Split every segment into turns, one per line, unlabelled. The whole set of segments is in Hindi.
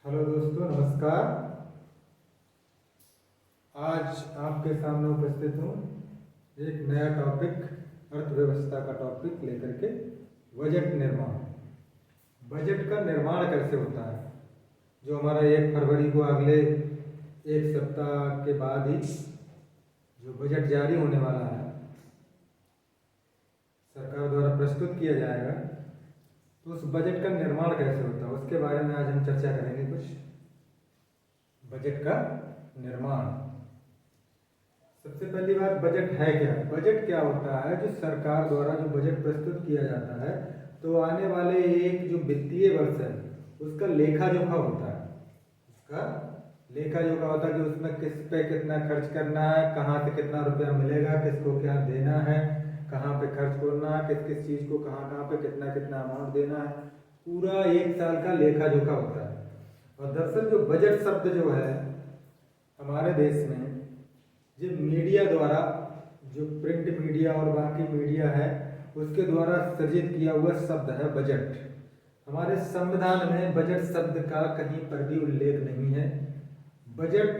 हेलो दोस्तों, नमस्कार। आज आपके सामने उपस्थित हूँ एक नया टॉपिक, अर्थव्यवस्था का टॉपिक लेकर के। बजट निर्माण। बजट का निर्माण कैसे होता है, जो हमारा 1 फरवरी को अगले एक सप्ताह के बाद ही जो बजट जारी होने वाला है, सरकार द्वारा प्रस्तुत किया जाएगा, तो उस बजट का निर्माण कैसे होता है उसके बारे में आज हम चर्चा करेंगे। कुछ बजट का निर्माण। सबसे पहली बात, बजट है क्या? बजट क्या होता है? जो सरकार द्वारा जो बजट प्रस्तुत किया जाता है, तो आने वाले एक जो वित्तीय वर्ष है उसका लेखा जोखा होता है। उसका लेखा जोखा होता है कि उसमें किस पे कितना खर्च करना है, कहाँ से कितना रुपया मिलेगा, किसको क्या देना है, कहाँ पे खर्च करना है, किस किस चीज़ को कहाँ कहाँ पे कितना कितना अमाउंट देना है। पूरा एक साल का लेखा जोखा होता है। और दरअसल जो बजट शब्द जो है हमारे देश में, जो मीडिया द्वारा, जो प्रिंट मीडिया और बाकी मीडिया है, उसके द्वारा सृजित किया हुआ शब्द है बजट। हमारे संविधान में बजट शब्द का कहीं पर भी उल्लेख नहीं है। बजट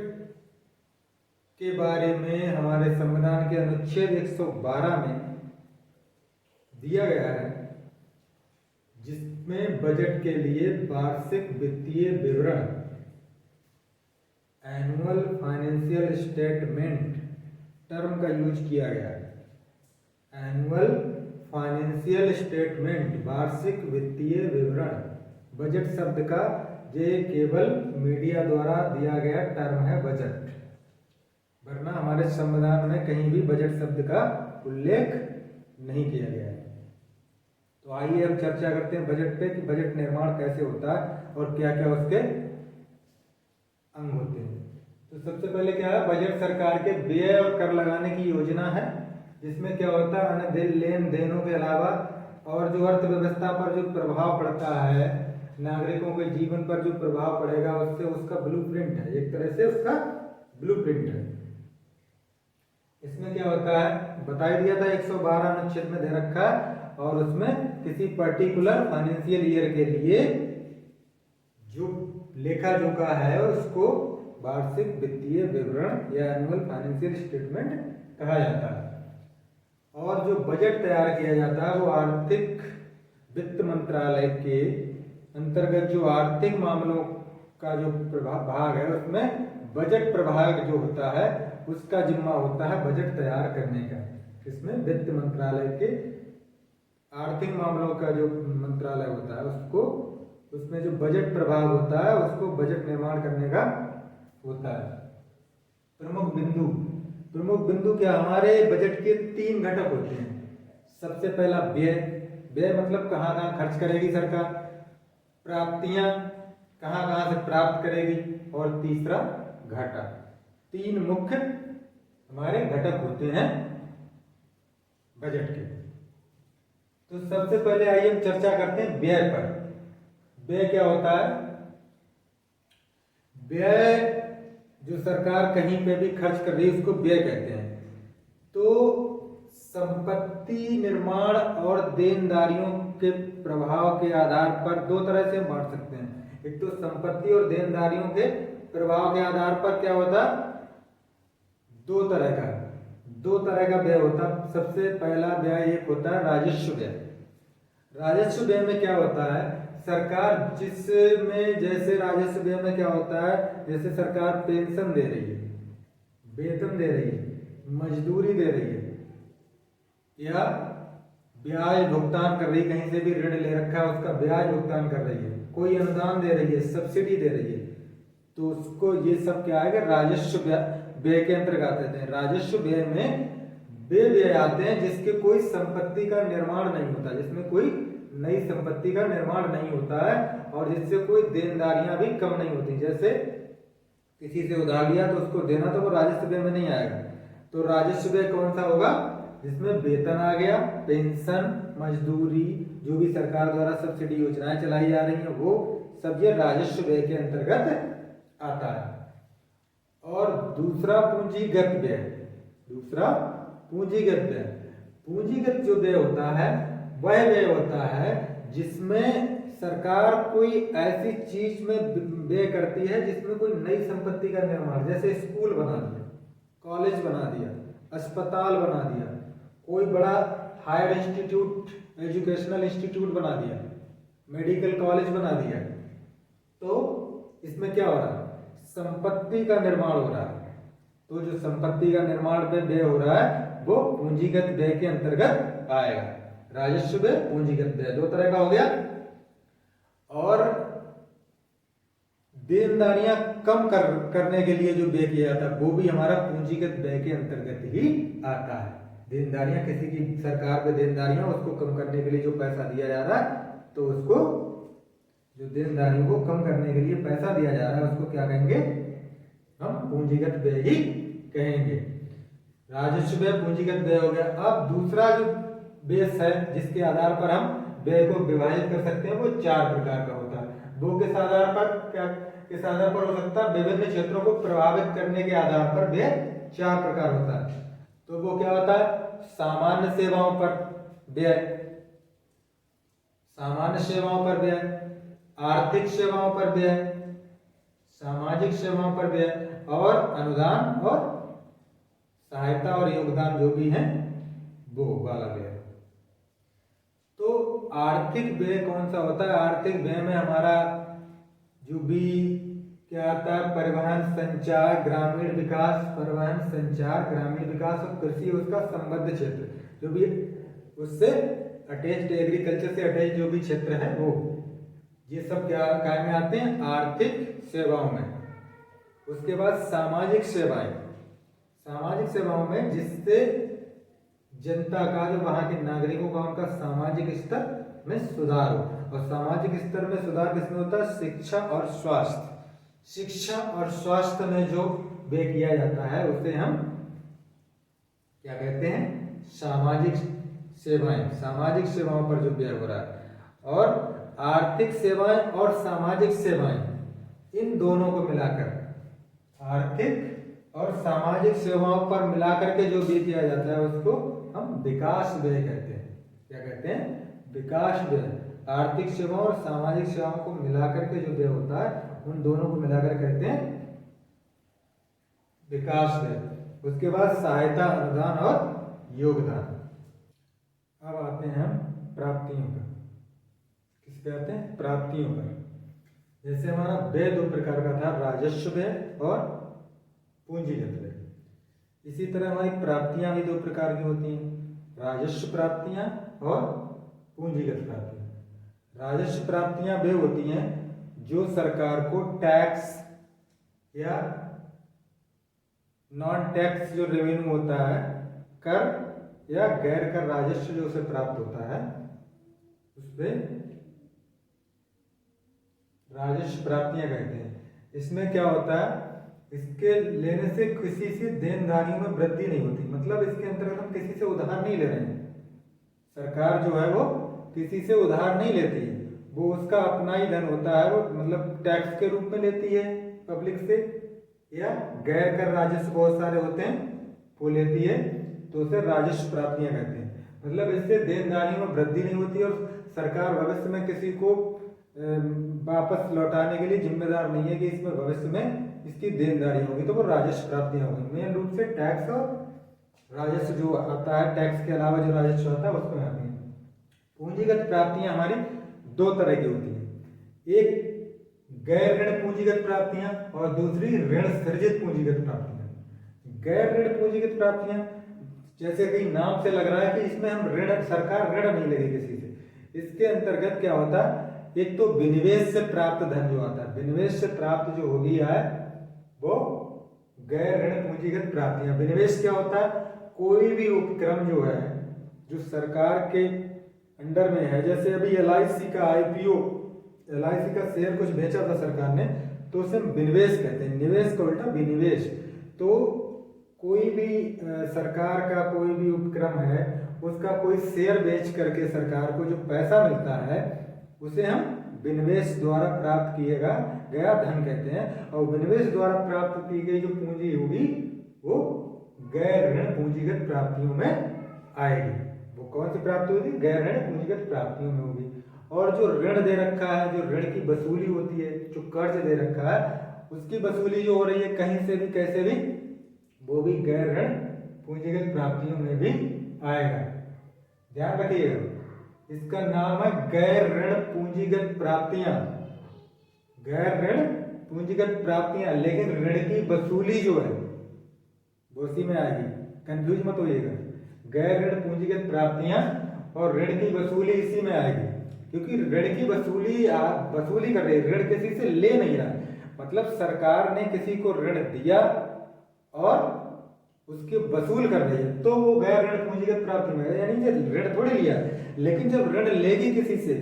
के बारे में हमारे संविधान के अनुच्छेद 112 में दिया गया है, जिसमें बजट के लिए वार्षिक वित्तीय विवरण, एनुअल फाइनेंशियल स्टेटमेंट टर्म का यूज किया गया है। एनुअल फाइनेंशियल स्टेटमेंट, वार्षिक वित्तीय विवरण। बजट शब्द का ये केवल मीडिया द्वारा दिया गया टर्म है बजट, वरना हमारे संविधान में कहीं भी बजट शब्द का उल्लेख नहीं किया गया है। तो आइए हम चर्चा करते हैं बजट पे कि बजट निर्माण कैसे होता है और क्या क्या उसके अंग होते हैं। तो सबसे पहले क्या है, बजट सरकार के व्यय और कर लगाने की योजना है, जिसमें क्या होता है, अन्य लेन देनों के अलावा और जो अर्थव्यवस्था पर जो प्रभाव पड़ता है, नागरिकों के जीवन पर जो प्रभाव पड़ेगा, उससे उसका ब्लूप्रिंट है, एक तरह से उसका ब्लूप्रिंट है। इसमें क्या होता है, बता ही दिया था, 112 अनुच्छेद में दे रखा है, और उसमें किसी पर्टिकुलर फाइनेंशियल ईयर के लिए जो लेखा जोखा है उसको वार्षिक वित्तीय विवरण या एनुअल फाइनेंशियल स्टेटमेंट कहा जाता है। और जो बजट तैयार किया जाता है वो आर्थिक वित्त मंत्रालय के अंतर्गत जो आर्थिक मामलों का जो भाग है, उसमें बजट प्रभाग जो होता है उसका जिम्मा होता है बजट तैयार करने का। इसमें वित्त मंत्रालय के आर्थिक मामलों का जो मंत्रालय होता है उसको, उसमें जो बजट प्रभाग होता है उसको बजट निर्माण करने का होता है। प्रमुख बिंदु क्या, हमारे बजट के 3 घटक होते हैं। सबसे पहला व्यय। व्यय मतलब कहाँ कहाँ खर्च करेगी सरकार, प्राप्तियां कहाँ कहाँ से प्राप्त करेगी, और तीसरा घाटा। 3 मुख्य हमारे घटक होते हैं बजट के। तो सबसे पहले आइए हम चर्चा करते हैं व्यय पर। व्यय क्या होता है? व्यय जो सरकार कहीं पे भी खर्च कर रही है उसको व्यय कहते हैं। तो संपत्ति निर्माण और देनदारियों के प्रभाव के आधार पर 2 तरह से बांट सकते हैं। एक तो संपत्ति और देनदारियों के प्रभाव के आधार पर क्या होता, 2 तरह का व्यय होता। सबसे पहला व्यय एक होता है राजस्व व्यय। राजस्व व्यय में क्या होता है, सरकार जिसमें, जैसे राजस्व व्यय में क्या होता है, जैसे सरकार पेंशन दे रही है, वेतन दे रही है, मजदूरी दे रही है, या ब्याज भुगतान कर रही है, कहीं से भी ऋण ले रखा है उसका ब्याज भुगतान कर रही है, कोई अनुदान दे रही है, सब्सिडी दे रही है, तो उसको ये सब क्या आएगा, राजस्व व्यय के अंतर्गत आते हैं। राजस्व व्यय में वे व्यय आते हैं जिसके कोई संपत्ति का निर्माण नहीं होता, जिसमें कोई नई संपत्ति का निर्माण नहीं होता है, और जिससे कोई देनदारियां भी कम नहीं होती। जैसे किसी से उधार लिया तो उसको देना, तो वो राजस्व व्यय में नहीं आएगा। तो राजस्व व्यय कौन सा होगा, जिसमें वेतन आ गया, पेंशन, मजदूरी, जो भी सरकार द्वारा सब्सिडी योजनाएं चलाई जा रही हैं, वो सब ये राजस्व व्यय के अंतर्गत आता है। और दूसरा पूंजीगत व्यय जो व्यय होता है वह व्यय होता है जिसमें सरकार कोई ऐसी चीज में व्यय करती है जिसमें कोई नई संपत्ति का निर्माण, जैसे स्कूल बना दिया, कॉलेज बना दिया, अस्पताल बना दिया, कोई बड़ा हायर इंस्टीट्यूट, एजुकेशनल इंस्टीट्यूट बना दिया, मेडिकल कॉलेज बना दिया, तो इसमें क्या हो रहा है, संपत्ति का निर्माण हो रहा है। तो जो संपत्ति का निर्माण पे व्यय हो रहा है वो पूंजीगत व्यय के अंतर्गत आएगा। राजस्व व्यय, पूंजीगत व्यय, दो तरह का हो गया। और देनदारियां कम करने के लिए जो व्यय किया जाता है वो भी हमारा पूंजीगत व्यय के अंतर्गत ही आता है। देनदारियां, किसी की सरकार पे देनदारियां, उसको कम करने के लिए जो पैसा दिया जा रहा है, तो उसको, जो देनदारियों को कम करने के लिए पैसा दिया जा रहा है, उसको क्या कहेंगे, हम पूंजीगत व्यय ही कहेंगे। राजस्व व्यय, पूंजीगत व्यय हो गया। अब दूसरा जो बेस है जिसके आधार पर हम व्यय को विभाजित कर सकते हैं वो 4 प्रकार का होता है। वो किस आधार पर, क्या किस आधार पर हो सकता है, विभिन्न क्षेत्रों को प्रभावित करने के आधार पर व्यय 4 प्रकार होता है। तो वो क्या होता है, सामान्य सेवाओं पर व्यय, सामान्य सेवाओं पर व्यय, आर्थिक सेवाओं पर व्यय, सामाजिक सेवाओं पर व्यय, और अनुदान और सहायता और योगदान जो भी है वो वाला व्यय। तो आर्थिक व्यय कौन सा होता है, आर्थिक व्यय में हमारा जो भी क्या आता है, परिवहन, संचार, ग्रामीण विकास, परिवहन, संचार, ग्रामीण विकास और कृषि, उसका संबद्ध क्षेत्र, जो भी उससे अटैच्ड, एग्रीकल्चर से अटैच्ड जो भी क्षेत्र है वो, ये सब क्या काय में आते हैं, आर्थिक सेवाओं में। उसके बाद सामाजिक सेवाएं, सामाजिक सेवाओं में जिससे जनता का, जो वहां के नागरिकों का, उनका सामाजिक स्तर में सुधार हो। और सामाजिक स्तर में सुधार किसमें होता है, शिक्षा और स्वास्थ्य। शिक्षा और स्वास्थ्य में जो व्यय किया जाता है उसे हम क्या कहते हैं, सामाजिक सेवाएं। सामाजिक सेवाओं पर जो व्यय हो रहा है, और आर्थिक सेवाएं और सामाजिक सेवाएं, इन दोनों को मिलाकर, आर्थिक और सामाजिक सेवाओं पर मिलाकर के जो व्यय किया जाता है उसको हम विकास व्यय कहते हैं। क्या कहते हैं, विकास व्यय। आर्थिक सेवाओं और सामाजिक सेवाओं को मिलाकर के जो व्यय होता है उन दोनों को मिलाकर कहते हैं विकास व्यय। उसके बाद सहायता, अनुदान और योगदान। अब आते हैं हम प्राप्तियों पर। किस पे आते हैं, प्राप्तियों पर। जैसे हमारा व्यय 2 प्रकार का था, राजस्व व्यय और पूंजीगत व्यय। इसी तरह हमारी प्राप्तियां भी 2 प्रकार की होती हैं, राजस्व प्राप्तियां और पूंजीगत प्राप्तियां। राजस्व प्राप्तियां वे होती हैं जो सरकार को टैक्स या नॉन टैक्स जो रेवेन्यू होता है, कर या गैर कर राजस्व जो उसे प्राप्त होता है, उसपे राजस्व प्राप्तियां कहते हैं। इसमें क्या होता है, इसके लेने से किसी से देनदारियों में वृद्धि नहीं होती। मतलब इसके अंतर्गत हम किसी से उधार नहीं ले रहे हैं। सरकार जो है वो किसी से उधार नहीं लेती है, वो उसका अपना ही धन होता है, वो मतलब टैक्स के रूप में लेती है पब्लिक से, या गैर कर राजस्व बहुत सारे होते हैं वो लेती है, तो उसे राजस्व प्राप्तियां कहते हैं। मतलब इससे देनदारियों में वृद्धि नहीं होती और सरकार भविष्य में किसी को वापस लौटाने के लिए जिम्मेदार नहीं है कि इसमें भविष्य में इसकी देनदारी होगी, तो वो राजस्व प्राप्तियां होगी। मेन रूप से टैक्स और राजस्व जो आता है, टैक्स के अलावा जो राजस्व आता है उसमें आती है। पूंजीगत प्राप्तियां हमारी 2 तरह की होती है, एक गैर ऋण पूंजीगत प्राप्तियां और दूसरी ऋण सृजित पूंजीगत प्राप्तियां। गैर ऋण पूंजीगत प्राप्तियां, जैसे कि नाम से लग रहा है कि इसमें हम ऋण, सरकार ऋण नहीं लेगी किसी से। इसके अंतर्गत क्या होता है, एक तो विनिवेश से प्राप्त धन जो आता है, विनिवेश से प्राप्त जो होगी है वो गैर ऋण पूंजीगत प्राप्तियां। विनिवेश क्या होता है, कोई भी उपक्रम जो है जो सरकार के अंडर में है, जैसे अभी LIC का IPO, LIC का शेयर कुछ बेचा था सरकार ने, तो उसे विनिवेश कहते हैं। निवेश का उल्टा विनिवेश। तो कोई भी सरकार का कोई भी उपक्रम है, उसका कोई शेयर बेच करके सरकार को जो पैसा मिलता है उसे हम विनिवेश द्वारा प्राप्त किएगा गया धन कहते हैं। और विनिवेश द्वारा प्राप्त की गई जो पूंजी होगी वो गैर ऋण पूंजीगत प्राप्तियों में आएगी। वो कौन सी प्राप्ति होगी, गैर ऋण पूंजीगत प्राप्तियों में होगी। और जो ऋण दे रखा है, जो ऋण की वसूली होती है, जो कर्ज दे रखा है, उसकी वसूली जो हो रही है कहीं से भी कैसे भी, वो भी गैर ऋण पूंजीगत प्राप्तियों में भी आएगा। ध्यान रखिएगा, इसका नाम है गैर ऋण पूंजीगत प्राप्तियां। गैर ऋण पूंजीगत प्राप्तियां, लेकिन ऋण की वसूली जो है वो इसी में आएगी, कंफ्यूज मत होइएगा। गैर ऋण पूंजीगत प्राप्तियां और ऋण की वसूली इसी में आएगी, क्योंकि ऋण की वसूली कर रही है, ऋण किसी से ले नहीं रहा। मतलब सरकार ने किसी को ऋण दिया और उसके वसूल कर रही है, तो वो गैर ऋण पूंजीगत प्राप्ति में है। यानी जब ऋण थोड़ी लिया, लेकिन जब ऋण लेगी किसी से,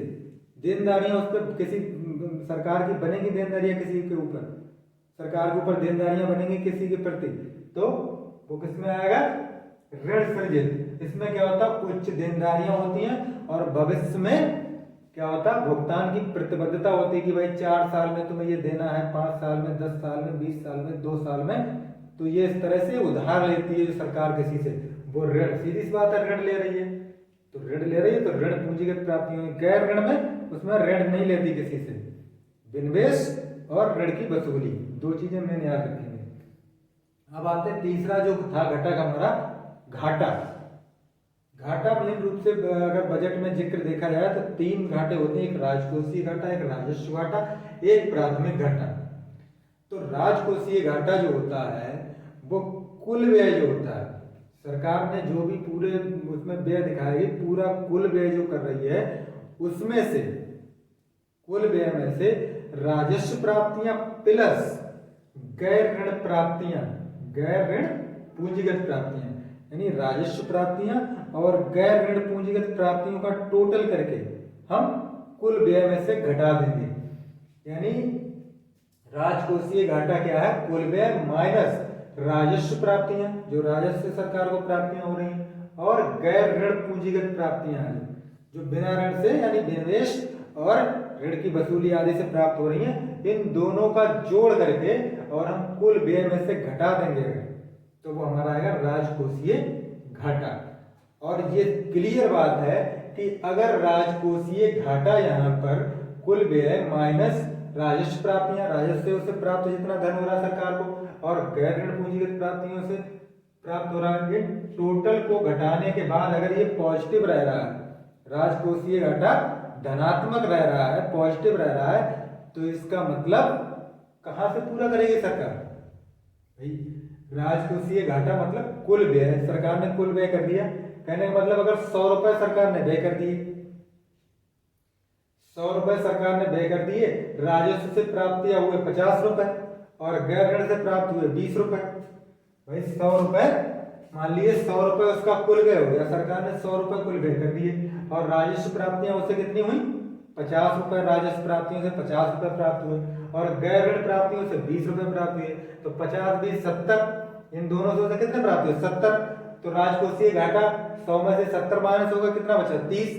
देनदारियां उस पर किसी सरकार की बनेगी, देनदारियां किसी के ऊपर, सरकार के ऊपर देनदारियां बनेंगी किसी के प्रति, तो वो किस में आएगा, ऋण सृजित। इसमें क्या होता है, उच्च देनदारियां होती हैं और भविष्य में क्या होता है, भुगतान की प्रतिबद्धता होती है कि भाई 4 साल में तुम्हें ये देना है, 5 साल में, 10 साल में, 20 साल में, 2 साल में। तो ये इस तरह से उधार लेती है जो सरकार किसी से, वो ऋण, सीधी सी बात है, ऋण ले रही है। तो ऋण ले रही है तो ऋण पूंजीगत प्राप्तियों में। गैर ऋण में उसमें ऋण नहीं लेती किसी से, विनिवेश और ऋण की वसूली, 2 चीजें मैंने याद रखेंगे। अब आते हैं तीसरा जो था घटक हमारा, घाटा। घाटा मेन रूप से अगर बजट में जिक्र देखा जाए तो 3 घाटे होते हैं, एक राजकोषीय घाटा, एक राजस्व घाटा, एक प्राथमिक घाटा। तो राजकोषीय घाटा जो होता है वो कुल व्यय जो होता है, सरकार ने जो भी पूरे उसमें व्यय दिखाएगी, पूरा कुल व्यय जो कर रही है, उसमें से, कुल व्यय में से राजस्व प्राप्तियां प्लस गैर ऋण प्राप्तियां, गैर ऋण पूंजीगत प्राप्तियां, यानी राजस्व प्राप्तियां और गैर ऋण पूंजीगत प्राप्तियों का टोटल करके हम कुल व्यय में से घटा देंगे। यानी राजकोषीय घाटा क्या है, कुल व्यय माइनस राजस्व प्राप्तियां, जो राजस्व से सरकार को प्राप्तियां हो रही हैं, और गैर ऋण पूंजीगत प्राप्तियां जो बिना ऋण से यानी निवेश और ऋण की वसूली आदि से प्राप्त हो रही हैं, इन दोनों का जोड़ करके और हम कुल व्यय में से घटा देंगे, तो वो हमारा आएगा राजकोषीय घाटा। और ये क्लियर बात है कि अगर राजकोषीय घाटा यहाँ पर कुल व्यय माइनस राजस्व प्राप्तियां, राजस्व से प्राप्त जितना धन हो रहा है सरकार को, और गैर ऋण पूंजीगत प्राप्तियों से प्राप्त हो रहा है, ये टोटल को घटाने के बाद अगर ये पॉजिटिव रह रहा है, राजकोषीय घाटा धनात्मक रह रहा है, पॉजिटिव रह रहा है, तो इसका मतलब कहां से पूरा करेगी सरकार, भाई राजकोषीय घाटा मतलब कुल व्यय, सरकार ने कुल व्यय कर दिया। कहने का मतलब अगर 100 रुपए सरकार ने व्यय कर दिए, 100 रुपए सरकार ने व्यय कर दिए, राजस्व से प्राप्तियां हुए 50 रुपए और गैर ऋण से प्राप्त हुए 20 रुपए। भाई 100 रुपए, मान लिए 100 रुपए उसका कुल व्यय हो गया, सरकार ने 100 रुपए कुल व्यय कर दिए, और राजस्व प्राप्तियां उससे कितनी हुई, 50 रुपए राजस्व प्राप्तियों से 50 रुपए प्राप्त हुए, और गैर ऋण प्राप्तियों से 20 रुपए प्राप्त हुए। तो 50 20 70, इन दोनों से कितने प्राप्त हुए, 70। तो राजकोषीय घाटा 100 में से 70 माइनस होगा, कितना बचा, 30।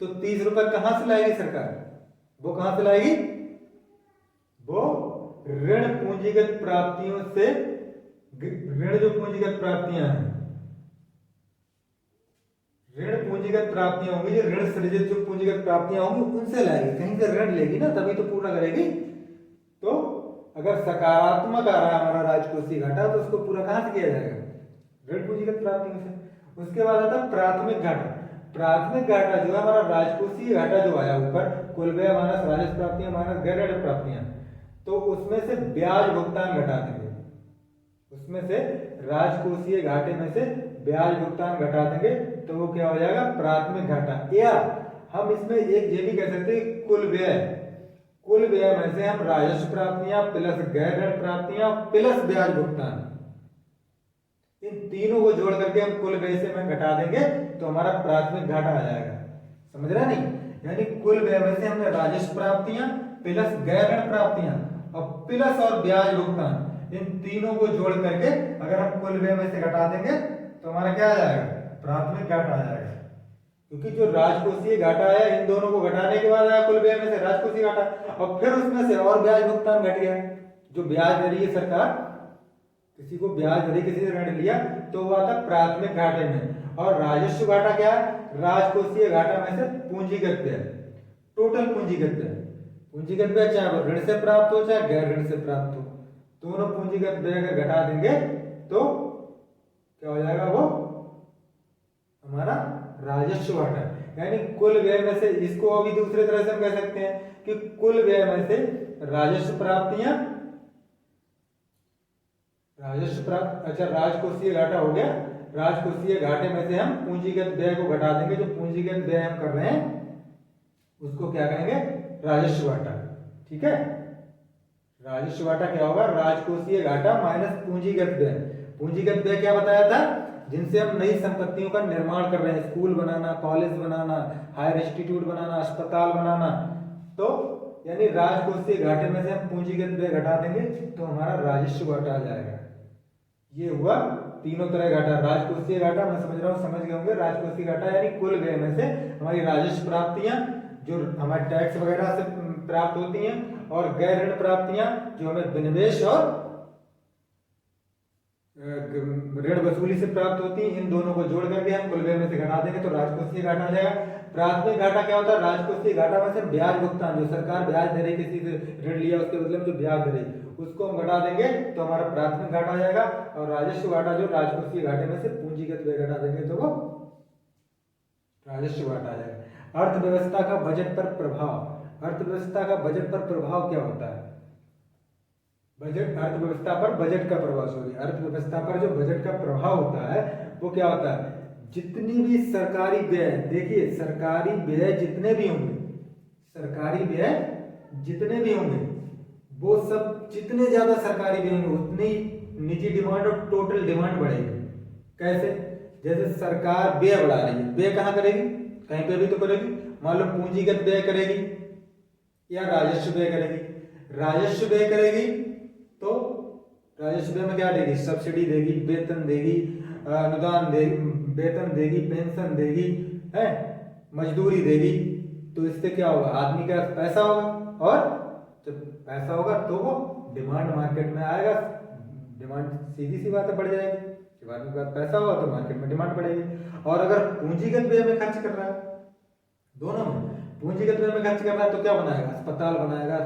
तो 30 रुपए कहां से लाएगी सरकार, वो कहां से लाएगी, वो ऋण पूंजीगत प्राप्तियों से, ऋण जो पूंजीगत प्राप्तियां हैं, ऋण पूंजीगत प्राप्तियां होंगी, जो ऋण सृजित जो पूंजीगत प्राप्तियां होंगी उनसे लाएगी, कहीं से ऋण लेगी ना, तभी तो पूरा करेगी। तो अगर सकारात्मक आ रहा है हमारा राजकोषीय घाटा, तो उसको पूरा कहां से किया जाएगा, ऋण पूंजीगत प्राप्तियों से। उसके बाद आता है प्राथमिक घाटा। प्राथमिक घाटा जो है हमारा राजकोषीय घाटा जो आया ऊपर, कुल व्यय माइनस राजस्व प्राप्तियां माइनस गैर ऋण प्राप्तियां, तो उसमें से ब्याज भुगतान घटा देंगे, उसमें से राजकोषीय घाटे में से ब्याज भुगतान घटा देंगे, तो वो क्या हो जाएगा, प्राथमिक घाटा। या हम इसमें एक ये भी कह सकते हैं, कुल व्यय, कुल व्यय में से हम राजस्व प्राप्तियां प्लस गैर ऋण प्राप्तियां प्लस ब्याज भुगतान, इन तीनों को जोड़ करके हम कुल व्यय से में घटा देंगे, तो हमारा प्राथमिक घाटा आ जाएगा। समझ रहा नहीं, यानी कुल व्यय में से हमने राजस्व प्राप्तियां प्लस गैर ऋण प्राप्तियां और प्लस और ब्याज भुगतान, इन तीनों को जोड़ करके अगर हम कुल व्यय में से घटा देंगे, तो हमारा क्या आ जाएगा, प्राथमिक घाटा आ जाएगा। क्योंकि जो राजकोषीय घाटा है, इन दोनों को घटाने के बाद आया कुल व्यय में से राजकोषीय घाटा, और फिर उसमें से और ब्याज भुगतान घट गया, जो ब्याज दे रही है सरकार, किसी को ब्याज दे रही, किसी से ऋण लिया, तो वो आता प्राथमिक घाटे में। और राजस्व घाटा क्या है, राजकोषीय घाटा में से पूंजीगत व्यय टोटल पूंजीगत व्यय। पूंजीगत व्यय चाहे वो ऋण से प्राप्त हो चाहे गैर ऋण से प्राप्त हो, दोनों पूंजीगत व्यय अगर घटा देंगे तो क्या हो जाएगा, वो हमारा राजस्व घाटा। यानी कुल व्यय में से, इसको अभी दूसरे तरह से हम कह सकते हैं कि कुल व्यय में से राजस्व प्राप्तियां, राजस्व प्राप्त, अच्छा राजकोषीय घाटा हो गया, राजकोषीय घाटे में से हम पूंजीगत व्यय को घटा देंगे। जो पूंजीगत व्यय हम कर रहे हैं उसको क्या कहेंगे, राजस्व घाटा। ठीक है, राजस्व घाटा क्या होगा, राजकोषीय घाटा माइनस पूंजीगत व्यय। पूंजीगत व्यय क्या बताया था, जिनसे हम नई संपत्तियों का निर्माण कर रहे हैं, स्कूल बनाना, कॉलेज बनाना, हायर इंस्टीट्यूट बनाना, अस्पताल बनाना, तो यानी राजकोषीय घाटे में से हम पूंजीगत व्यय घटा देंगे तो हमारा राजस्व घाटा आ जाएगा। ये हुआ तीनों तरह घाटा। राजकोषीय घाटा मैं समझ रहा हूँ, समझ गए होंगे। राजकोषीय घाटा यानी कुल व्यय में से हमारी राजस्व प्राप्तियां जो हमारे टैक्स वगैरह से प्राप्त होती हैं, और गैर ऋण प्राप्तियां जो हमें विनिवेश और ऋण वसूली से प्राप्त होती है, इन दोनों को जोड़ करके हम कुल व्यय में से घटा देंगे तो राजकोषीय घाटा आ जाएगा। प्राथमिक घाटा क्या होता है, राजकोषीय घाटा में से ब्याज भुगतान, जो सरकार ब्याज दे रही, किसी से ऋण लिया उसके बदले में जो ब्याज दे रही, उसको हम घटा देंगे तो हमारा प्राथमिक घाटा आ जाएगा। और राजस्व घाटा जो राजकोषीय घाटे में से पूंजीगत व्यय घटा देंगे तो वो राजस्व घाटा आ जाएगा। अर्थव्यवस्था का बजट पर प्रभाव। अर्थव्यवस्था का बजट पर प्रभाव क्या होता है, बजट, अर्थव्यवस्था पर बजट का प्रभाव, सॉरी, अर्थव्यवस्था पर जो बजट का प्रभाव होता है वो क्या होता है, जितनी भी सरकारी व्यय, देखिए सरकारी व्यय जितने भी होंगे, सरकारी व्यय जितने भी होंगे वो सब, जितने ज्यादा सरकारी व्यय होंगे उतनी निजी डिमांड और टोटल डिमांड बढ़ेगी। कैसे, जैसे सरकार व्यय बढ़ा रही है, व्यय कहाँ करेगी, कहीं पे भी तो करेगी। मान लो पूंजीगत व्यय करेगी या राजस्व व्यय करेगी। राजस्व व्यय करेगी तो राजस्व व्यय में क्या देगी, सब्सिडी देगी, वेतन देगी, अनुदान देगी, वेतन देगी, पेंशन देगी, है, मजदूरी देगी। तो इससे क्या होगा, आदमी का पैसा होगा, और जब पैसा होगा तो वो डिमांड मार्केट में आएगा, डिमांड सीधी सी बात है बढ़ जाएगी। जब आदमी के पास पैसा होगा तो मार्केट में डिमांड बढ़ेगी। और अगर पूंजीगत व्यय में खर्च कर रहा है, दोनों में पूंजीगत व्यय में खर्च कर रहा है तो क्या बनाएगा, अस्पताल बनाएगा,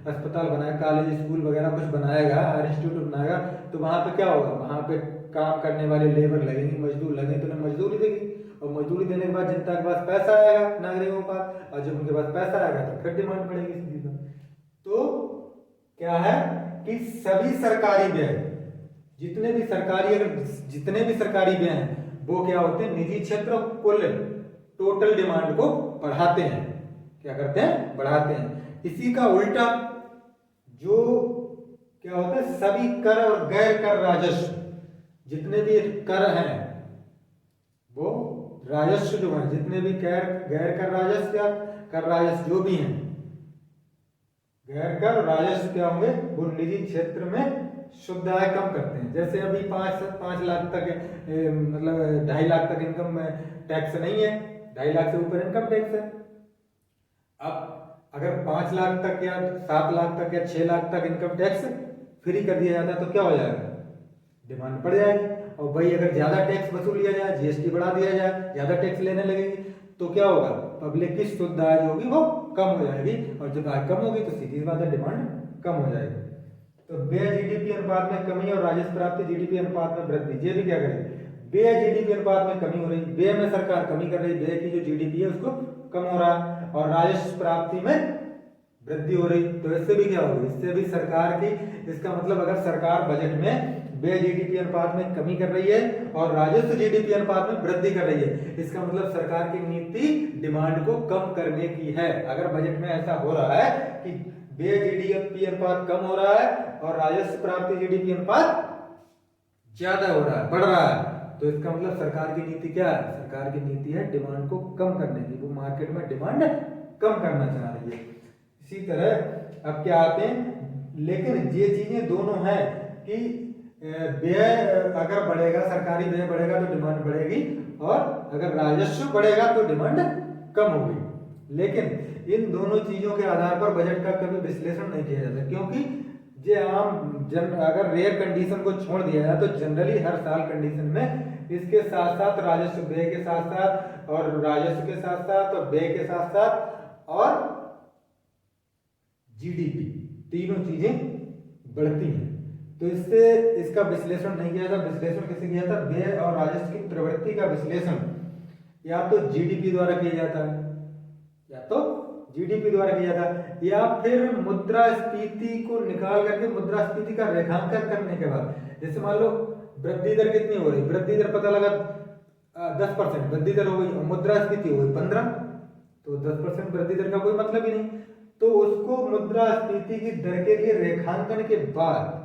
अस्पताल बनाएगा, कॉलेज स्कूल वगैरह कुछ बनाएगा, हायर इंस्टीट्यूट बनाएगा, तो वहां पे क्या होगा, वहां पे काम करने वाले लेबर लगेंगे, मजदूर लगेंगे, तो उन्हें मजदूरी देगी, और मजदूरी देने के बाद जनता के पास पैसा आएगा, नागरिकों के पास, और जब उनके पास पैसा आएगा तो फिर डिमांड बढ़ेगी सीधी सी। तो क्या है कि सभी सरकारी व्यय, जितने भी सरकारी, अगर जितने भी सरकारी व्यय हैं वो क्या होते हैं, निजी क्षेत्र कुल टोटल डिमांड को बढ़ाते हैं। क्या करते हैं, बढ़ाते हैं। इसी का उल्टा जो क्या होता है, सभी कर और गैर कर राजस्व, जितने भी कर हैं वो राजस्व जो है, जितने भी गैर कर राजस्व या कर राजस्व जो भी हैं, गैर कर राजस्व क्या होंगे, वो निजी क्षेत्र में शुद्ध आय कम करते हैं। जैसे अभी 5 लाख तक, मतलब 2.5 लाख तक इनकम में टैक्स नहीं है, 2.5 लाख से ऊपर इनकम टैक्स है। अब अगर 5 लाख तक या 7 लाख तक या 6 लाख तक इनकम टैक्स फ्री कर दिया जाता है तो क्या हो जाएगा, डिमांड बढ़ जाएगी। और भाई अगर ज्यादा टैक्स वसूल लिया जाए, जीएसटी बढ़ा दिया जाए, ज्यादा टैक्स लेने लगेगी तो क्या होगा, पब्लिक की शुद्ध आय जो होगी वो कम हो जाएगी, और जब आय कम होगी तो सीधी बात है डिमांड कम हो जाएगी। तो व्यय जीडीपी अनुपात में कमी और राजस्व प्राप्ति जीडीपी अनुपात में वृद्धि, ये भी क्या करेगी, व्यय जीडीपी अनुपात में कमी हो रही, व्यय में सरकार कमी कर रही, व्यय की जो जीडीपी है उसको कम हो रहा है, और राजस्व प्राप्ति में वृद्धि हो रही। तो इससे भी क्या होगी, इससे भी सरकार की, इसका मतलब अगर सरकार बजट में व्यय जीडीपी अनुपात में कमी कर रही है और राजस्व जीडीपी अनुपात में वृद्धि कर रही है, इसका मतलब सरकार की नीति डिमांड को कम करने की है। अगर बजट में ऐसा हो रहा है कि व्यय जीडीपी अनुपात कम हो रहा है और राजस्व प्राप्ति जीडीपी अनुपात ज्यादा हो रहा है, बढ़ रहा है, तो इसका मतलब सरकार की नीति क्या है, सरकार की नीति है डिमांड को कम करने की, वो मार्केट में डिमांड कम करना चाह रही है। इसी तरह अब क्या आते हैं, लेकिन ये चीजें दोनों हैं कि व्यय अगर बढ़ेगा, सरकारी व्यय बढ़ेगा तो डिमांड बढ़ेगी, और अगर राजस्व बढ़ेगा तो डिमांड कम होगी। लेकिन इन दोनों चीजों के आधार पर बजट का कभी विश्लेषण नहीं किया जाता, क्योंकि ये अगर रेयर कंडीशन को छोड़ दिया जाए तो जनरली हर साल कंडीशन में इसके साथ साथ राजस्व व्यय के साथ साथ और राजस्व के साथ साथ और व्यय के साथ साथ और जीडीपी, तीनों चीजें बढ़ती हैं। तो इससे इसका विश्लेषण नहीं किया था। विश्लेषण किसे किया था? व्यय और राजस्व की प्रवृत्ति का विश्लेषण या तो जीडीपी द्वारा किया जाता है, या तो जीडीपी द्वारा किया जाता, या फिर मुद्रास्फीति को निकाल करके मुद्रास्फीति का रेखांकन करने के बाद, जैसे मान लो वृद्धि दर कितनी हो रही, वृद्धि दर पता लगा 10% वृद्धि दर हो गई और मुद्रास्फीति हो गई 15, तो 10% वृद्धि दर का कोई मतलब ही नहीं। तो उसको मुद्रास्फीति की दर के लिए रेखांकन के बाद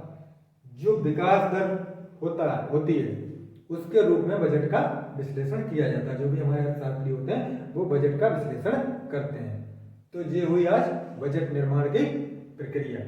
जो विकास दर होती है उसके रूप में बजट का विश्लेषण किया जाता है। जो भी हमारे अर्थशास्त्री होते हैं वो बजट का विश्लेषण करते हैं। तो ये हुई आज बजट निर्माण की प्रक्रिया।